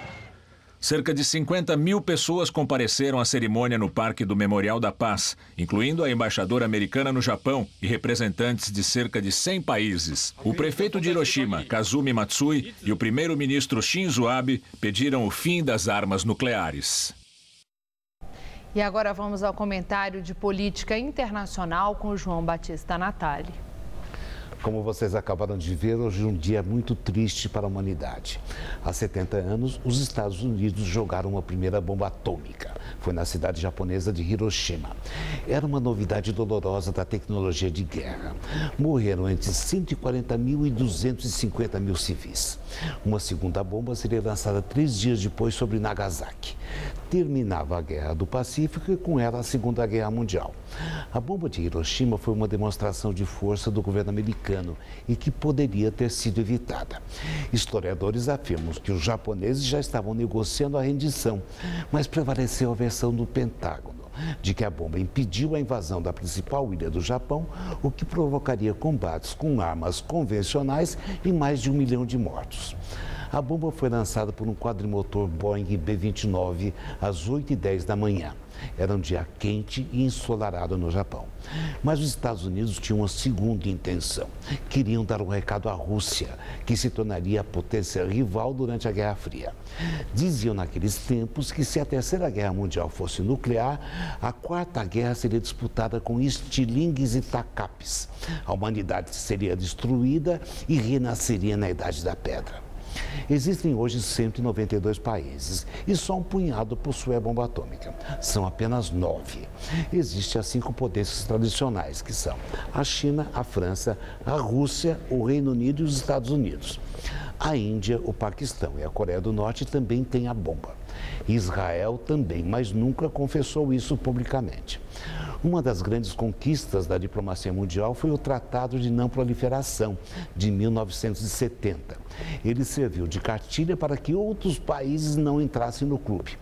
Cerca de 50 mil pessoas compareceram à cerimônia no Parque do Memorial da Paz, incluindo a embaixadora americana no Japão e representantes de cerca de 100 países. O prefeito de Hiroshima, Kazumi Matsui, e o primeiro-ministro Shinzo Abe pediram o fim das armas nucleares. E agora vamos ao comentário de política internacional com o João Batista Natali. Como vocês acabaram de ver, hoje é um dia muito triste para a humanidade. Há 70 anos, os Estados Unidos jogaram a primeira bomba atômica. Foi na cidade japonesa de Hiroshima. Era uma novidade dolorosa da tecnologia de guerra. Morreram entre 140 mil e 250 mil civis. Uma segunda bomba seria lançada 3 dias depois sobre Nagasaki. Terminava a Guerra do Pacífico e com ela a Segunda Guerra Mundial. A bomba de Hiroshima foi uma demonstração de força do governo americano e que poderia ter sido evitada. Historiadores afirmam que os japoneses já estavam negociando a rendição, mas prevaleceu a versão do Pentágono de que a bomba impediu a invasão da principal ilha do Japão, o que provocaria combates com armas convencionais e mais de 1 milhão de mortos. A bomba foi lançada por um quadrimotor Boeing B-29 às 8h10 da manhã. Era um dia quente e ensolarado no Japão. Mas os Estados Unidos tinham uma segunda intenção. Queriam dar um recado à Rússia, que se tornaria a potência rival durante a Guerra Fria. Diziam naqueles tempos que se a Terceira Guerra Mundial fosse nuclear, a Quarta Guerra seria disputada com estilingues e tacapes. A humanidade seria destruída e renasceria na Idade da Pedra. Existem hoje 192 países e só um punhado possui a bomba atômica. São apenas 9. Existem as 5 potências tradicionais, que são a China, a França, a Rússia, o Reino Unido e os Estados Unidos. A Índia, o Paquistão e a Coreia do Norte também têm a bomba. Israel também, mas nunca confessou isso publicamente. Uma das grandes conquistas da diplomacia mundial foi o Tratado de Não Proliferação, de 1970. Ele serviu de cartilha para que outros países não entrassem no clube.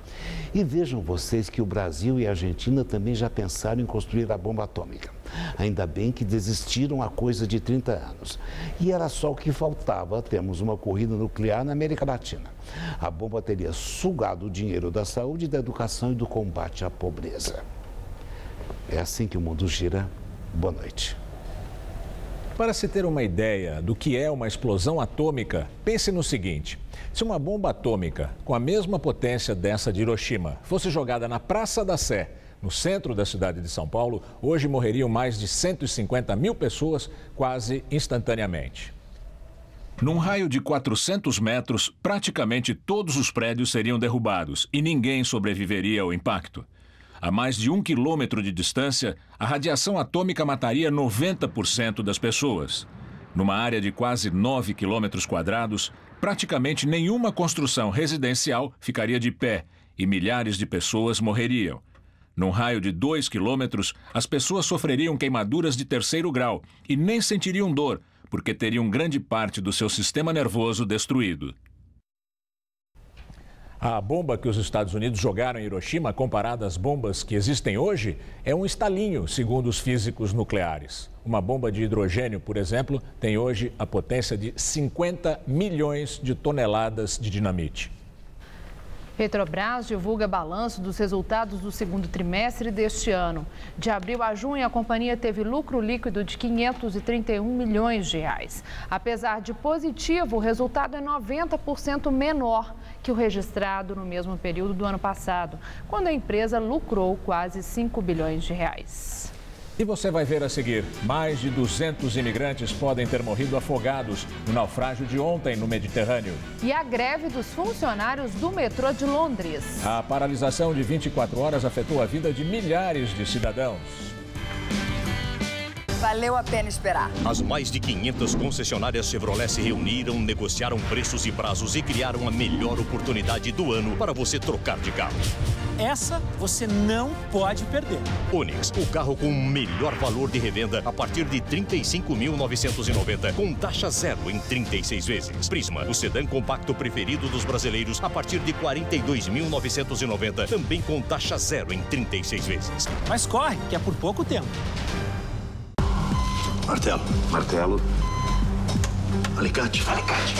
E vejam vocês que o Brasil e a Argentina também já pensaram em construir a bomba atômica. Ainda bem que desistiram há coisa de 30 anos. E era só o que faltava, termos uma corrida nuclear na América Latina. A bomba teria sugado o dinheiro da saúde, da educação e do combate à pobreza. É assim que o mundo gira. Boa noite. Para se ter uma ideia do que é uma explosão atômica, pense no seguinte: se uma bomba atômica com a mesma potência dessa de Hiroshima fosse jogada na Praça da Sé, no centro da cidade de São Paulo, hoje morreriam mais de 150 mil pessoas quase instantaneamente. Num raio de 400 metros, praticamente todos os prédios seriam derrubados e ninguém sobreviveria ao impacto. A mais de 1 quilômetro de distância, a radiação atômica mataria 90% das pessoas. Numa área de quase 9 quilômetros quadrados, praticamente nenhuma construção residencial ficaria de pé e milhares de pessoas morreriam. Num raio de 2 quilômetros, as pessoas sofreriam queimaduras de 3º grau e nem sentiriam dor, porque teriam grande parte do seu sistema nervoso destruído. A bomba que os Estados Unidos jogaram em Hiroshima, comparada às bombas que existem hoje, é um estalinho, segundo os físicos nucleares. Uma bomba de hidrogênio, por exemplo, tem hoje a potência de 50 milhões de toneladas de dinamite. Petrobras divulga balanço dos resultados do segundo trimestre deste ano. De abril a junho, a companhia teve lucro líquido de 531 milhões de reais. Apesar de positivo, o resultado é 90% menor que o registrado no mesmo período do ano passado, quando a empresa lucrou quase 5 bilhões de reais. E você vai ver a seguir, mais de 200 imigrantes podem ter morrido afogados no naufrágio de ontem no Mediterrâneo. E a greve dos funcionários do metrô de Londres. A paralisação de 24 horas afetou a vida de milhares de cidadãos. Valeu a pena esperar. As mais de 500 concessionárias Chevrolet se reuniram, negociaram preços e prazos e criaram a melhor oportunidade do ano para você trocar de carro. Essa você não pode perder. Onix, o carro com o melhor valor de revenda a partir de R$ 35.990, com taxa zero em 36 vezes. Prisma, o sedã compacto preferido dos brasileiros a partir de R$ 42.990, também com taxa zero em 36 vezes. Mas corre, que é por pouco tempo. Martelo. Martelo. Alicate. Alicate.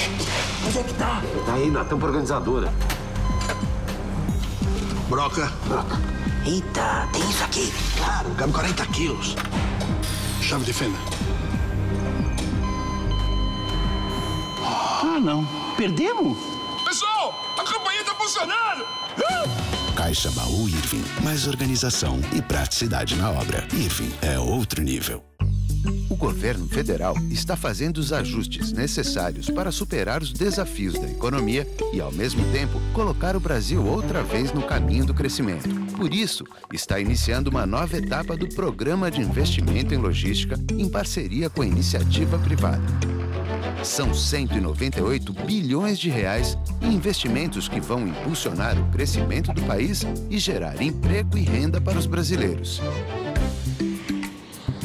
Onde é que tá? Tá aí na tampa organizadora. Broca. Broca. Eita, tem isso aqui. Claro, cabe 40 quilos. Chave de fenda. Ah, não. Perdemos? Pessoal, a campanha tá funcionando. Caixa Baú Irving. Mais organização e praticidade na obra. Irving é outro nível. O governo federal está fazendo os ajustes necessários para superar os desafios da economia e, ao mesmo tempo, colocar o Brasil outra vez no caminho do crescimento. Por isso, está iniciando uma nova etapa do Programa de Investimento em Logística em parceria com a iniciativa privada. São 198 bilhões de reais em investimentos que vão impulsionar o crescimento do país e gerar emprego e renda para os brasileiros.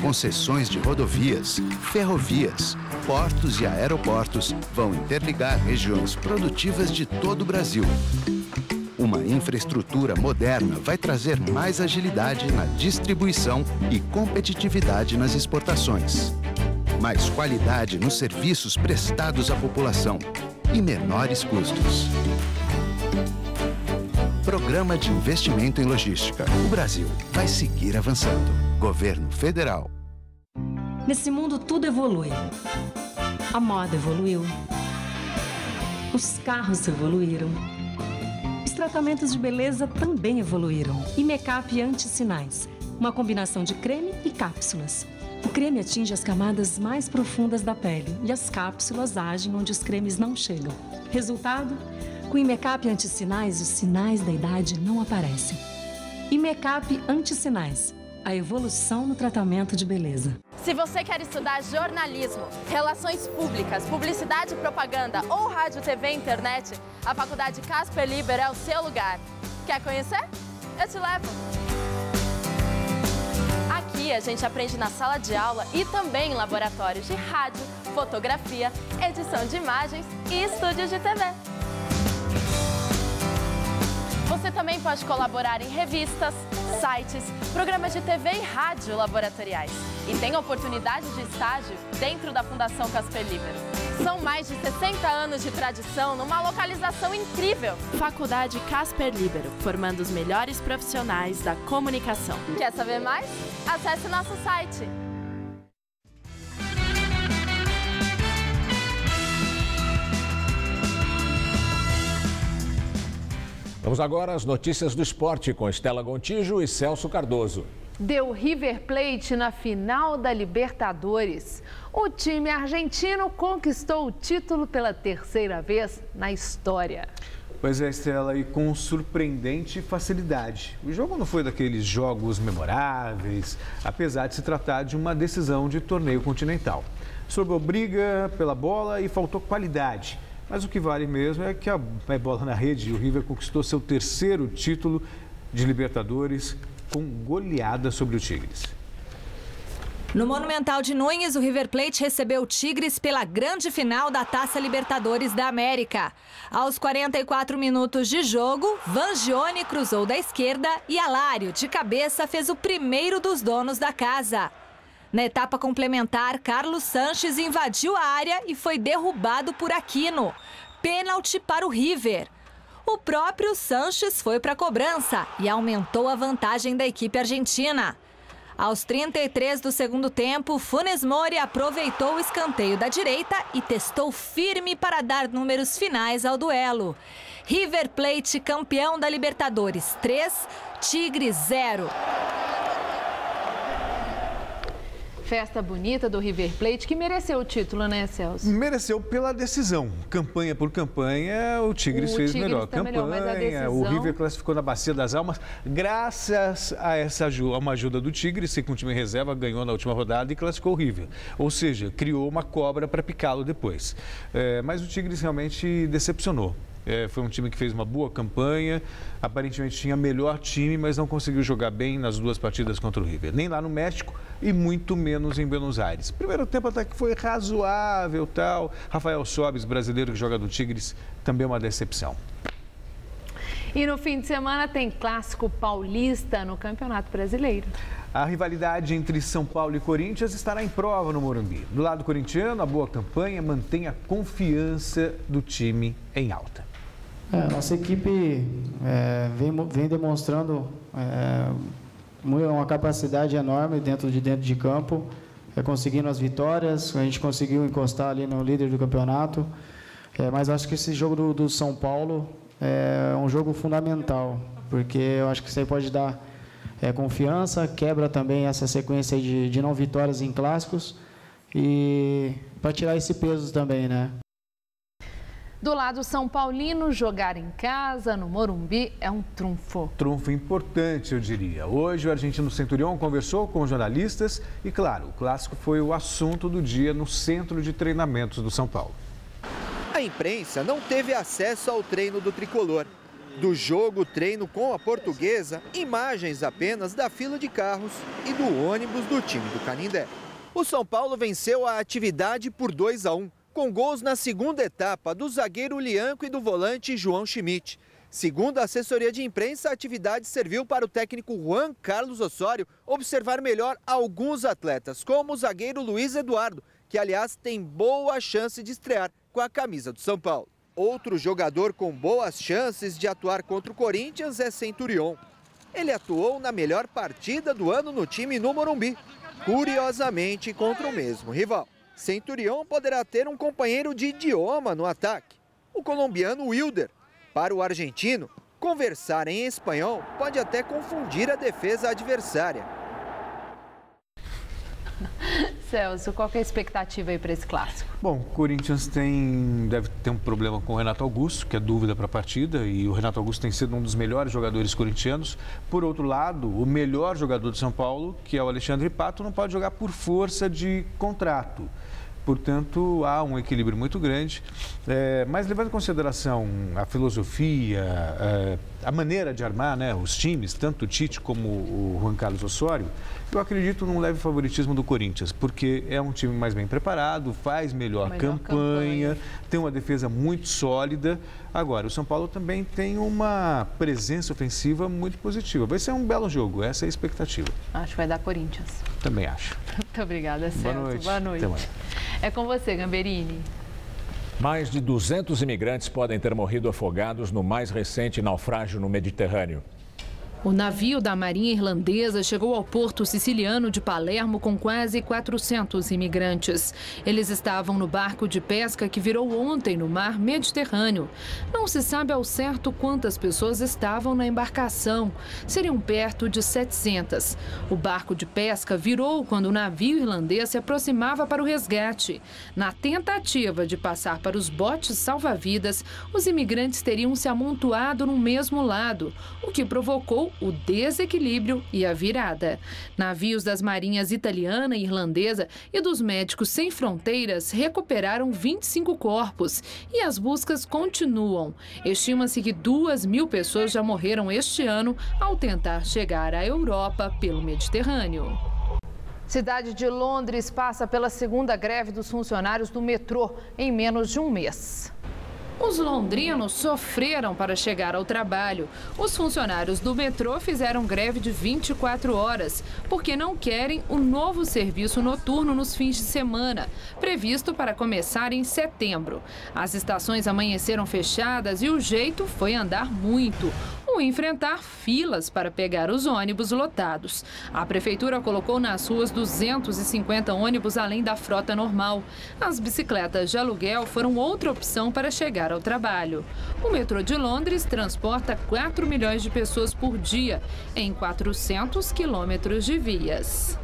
Concessões de rodovias, ferrovias, portos e aeroportos vão interligar regiões produtivas de todo o Brasil. Uma infraestrutura moderna vai trazer mais agilidade na distribuição e competitividade nas exportações. Mais qualidade nos serviços prestados à população e menores custos. Programa de Investimento em Logística. O Brasil vai seguir avançando. Governo Federal. Nesse mundo tudo evolui. A moda evoluiu. Os carros evoluíram. Os tratamentos de beleza também evoluíram. E make-up anti-sinais. Uma combinação de creme e cápsulas. O creme atinge as camadas mais profundas da pele e as cápsulas agem onde os cremes não chegam. Resultado? Com o make-up anti-sinais, os sinais da idade não aparecem. E make-up anti-sinais. A evolução no tratamento de beleza. Se você quer estudar jornalismo, relações públicas, publicidade e propaganda ou rádio, TV e internet, a Faculdade Casper Liber é o seu lugar. Quer conhecer? Eu te levo! Aqui a gente aprende na sala de aula e também em laboratórios de rádio, fotografia, edição de imagens e estúdios de TV. Você também pode colaborar em revistas, sites, programas de TV e rádio laboratoriais. E tem oportunidade de estágio dentro da Fundação Casper Liber. São mais de 60 anos de tradição numa localização incrível. Faculdade Casper Libero, formando os melhores profissionais da comunicação. Quer saber mais? Acesse nosso site. Vamos agora às notícias do esporte com Estela Gontijo e Celso Cardoso. Deu River Plate na final da Libertadores. O time argentino conquistou o título pela terceira vez na história. Pois é, Estela, e com surpreendente facilidade. O jogo não foi daqueles jogos memoráveis, apesar de se tratar de uma decisão de torneio continental. Sobrou briga pela bola e faltou qualidade. Mas o que vale mesmo é que a bola na rede e o River conquistou seu terceiro título de Libertadores com goleada sobre o Tigres. No Monumental de Núñez, o River Plate recebeu o Tigres pela grande final da Taça Libertadores da América. Aos 44 minutos de jogo, Vangione cruzou da esquerda e Alário, de cabeça, fez o primeiro dos donos da casa. Na etapa complementar, Carlos Sanches invadiu a área e foi derrubado por Aquino. Pênalti para o River. O próprio Sanches foi para a cobrança e aumentou a vantagem da equipe argentina. Aos 33 do segundo tempo, Funes Mori aproveitou o escanteio da direita e testou firme para dar números finais ao duelo. River Plate campeão da Libertadores 3, Tigres 0. Festa bonita do River Plate, que mereceu o título, né, Celso? Mereceu pela decisão. Campanha por campanha, o Tigres fez melhor. Campanha, o River classificou na Bacia das Almas, graças a uma ajuda do Tigres, que com o time em reserva ganhou na última rodada e classificou o River. Ou seja, criou uma cobra para picá-lo depois. Mas o Tigres realmente decepcionou. Foi um time que fez uma boa campanha, aparentemente tinha melhor time, mas não conseguiu jogar bem nas 2 partidas contra o River. Nem lá no México e muito menos em Buenos Aires. Primeiro tempo até que foi razoável, tal. Rafael Sobis, brasileiro que joga do Tigres, também uma decepção. E no fim de semana tem Clássico Paulista no Campeonato Brasileiro. A rivalidade entre São Paulo e Corinthians estará em prova no Morumbi. Do lado corintiano, a boa campanha mantém a confiança do time em alta. Nossa equipe vem demonstrando uma capacidade enorme dentro de campo, conseguindo as vitórias. A gente conseguiu encostar ali no líder do campeonato, mas acho que esse jogo do São Paulo é um jogo fundamental, porque eu acho que isso aí pode dar confiança, quebra também essa sequência de não vitórias em clássicos e para tirar esse peso também, né? Do lado São Paulino, jogar em casa, no Morumbi, é um trunfo. Trunfo importante, eu diria. Hoje o argentino Centurión conversou com jornalistas e, claro, o clássico foi o assunto do dia no centro de treinamentos do São Paulo. A imprensa não teve acesso ao treino do tricolor. Do jogo, treino com a Portuguesa, imagens apenas da fila de carros e do ônibus do time do Canindé. O São Paulo venceu a atividade por 2-1. Com gols na segunda etapa do zagueiro Lianco e do volante João Schmidt. Segundo a assessoria de imprensa, a atividade serviu para o técnico Juan Carlos Osório observar melhor alguns atletas, como o zagueiro Luiz Eduardo, que aliás tem boa chance de estrear com a camisa do São Paulo. Outro jogador com boas chances de atuar contra o Corinthians é Centurión. Ele atuou na melhor partida do ano no time no Morumbi, curiosamente contra o mesmo rival. Centurión poderá ter um companheiro de idioma no ataque, o colombiano Wilder. Para o argentino, conversar em espanhol pode até confundir a defesa adversária. Celso, qual que é a expectativa aí para esse clássico? Bom, o Corinthians deve ter um problema com o Renato Augusto, que é dúvida para a partida, e o Renato Augusto tem sido um dos melhores jogadores corintianos. Por outro lado, o melhor jogador de São Paulo, que é o Alexandre Pato, não pode jogar por força de contrato. Portanto, há um equilíbrio muito grande, mas levando em consideração a filosofia, a maneira de armar, né, os times, tanto o Tite como o Juan Carlos Osório, eu acredito num leve favoritismo do Corinthians, porque é um time mais bem preparado, faz melhor campanha, tem uma defesa muito sólida. Agora, o São Paulo também tem uma presença ofensiva muito positiva. Vai ser um belo jogo, essa é a expectativa. Acho que vai dar Corinthians. Também acho. Muito obrigada, Celso. Boa noite. Boa noite. Até amanhã. É com você, Gamberini. Mais de 200 imigrantes podem ter morrido afogados no mais recente naufrágio no Mediterrâneo. O navio da Marinha Irlandesa chegou ao porto siciliano de Palermo com quase 400 imigrantes. Eles estavam no barco de pesca que virou ontem no mar Mediterrâneo. Não se sabe ao certo quantas pessoas estavam na embarcação. Seriam perto de 700. O barco de pesca virou quando o navio irlandês se aproximava para o resgate. Na tentativa de passar para os botes salva-vidas, os imigrantes teriam se amontoado no mesmo lado, o que provocou o desequilíbrio e a virada. Navios das marinhas italiana e irlandesa e dos Médicos Sem Fronteiras recuperaram 25 corpos e as buscas continuam. Estima-se que 2.000 pessoas já morreram este ano ao tentar chegar à Europa pelo Mediterrâneo. Cidade de Londres passa pela segunda greve dos funcionários do metrô em menos de um mês. Os londrinos sofreram para chegar ao trabalho. Os funcionários do metrô fizeram greve de 24 horas, porque não querem o novo serviço noturno nos fins de semana, previsto para começar em setembro. As estações amanheceram fechadas e o jeito foi andar muito, ou enfrentar filas para pegar os ônibus lotados. A prefeitura colocou nas ruas 250 ônibus além da frota normal. As bicicletas de aluguel foram outra opção para chegar ao trabalho. O metrô de Londres transporta 4 milhões de pessoas por dia em 400 quilômetros de vias.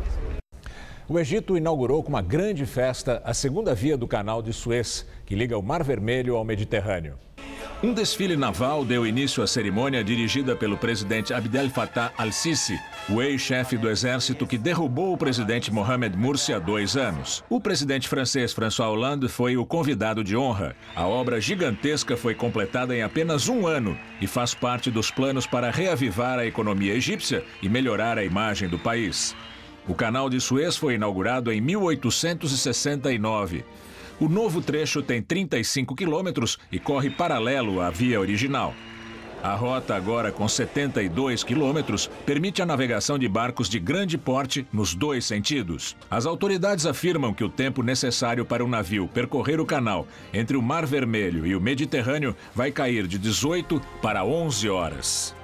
O Egito inaugurou com uma grande festa a segunda via do Canal de Suez, que liga o Mar Vermelho ao Mediterrâneo. Um desfile naval deu início à cerimônia dirigida pelo presidente Abdel Fattah al-Sisi, o ex-chefe do exército que derrubou o presidente Mohamed Morsi há 2 anos. O presidente francês François Hollande foi o convidado de honra. A obra gigantesca foi completada em apenas 1 ano e faz parte dos planos para reavivar a economia egípcia e melhorar a imagem do país. O Canal de Suez foi inaugurado em 1869. O novo trecho tem 35 quilômetros e corre paralelo à via original. A rota, agora com 72 quilômetros, permite a navegação de barcos de grande porte nos 2 sentidos. As autoridades afirmam que o tempo necessário para um navio percorrer o canal entre o Mar Vermelho e o Mediterrâneo vai cair de 18 para 11 horas.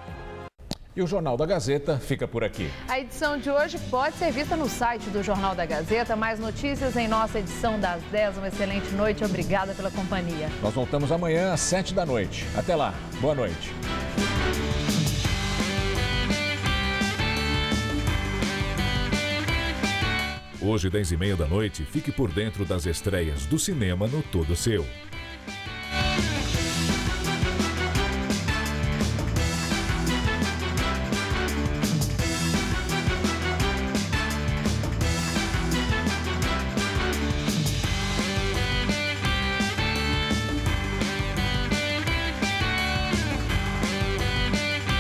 E o Jornal da Gazeta fica por aqui. A edição de hoje pode ser vista no site do Jornal da Gazeta. Mais notícias em nossa edição das 10. Uma excelente noite. Obrigada pela companhia. Nós voltamos amanhã às 7 da noite. Até lá. Boa noite. Hoje, 10h30 da noite, fique por dentro das estreias do cinema no Todo Seu.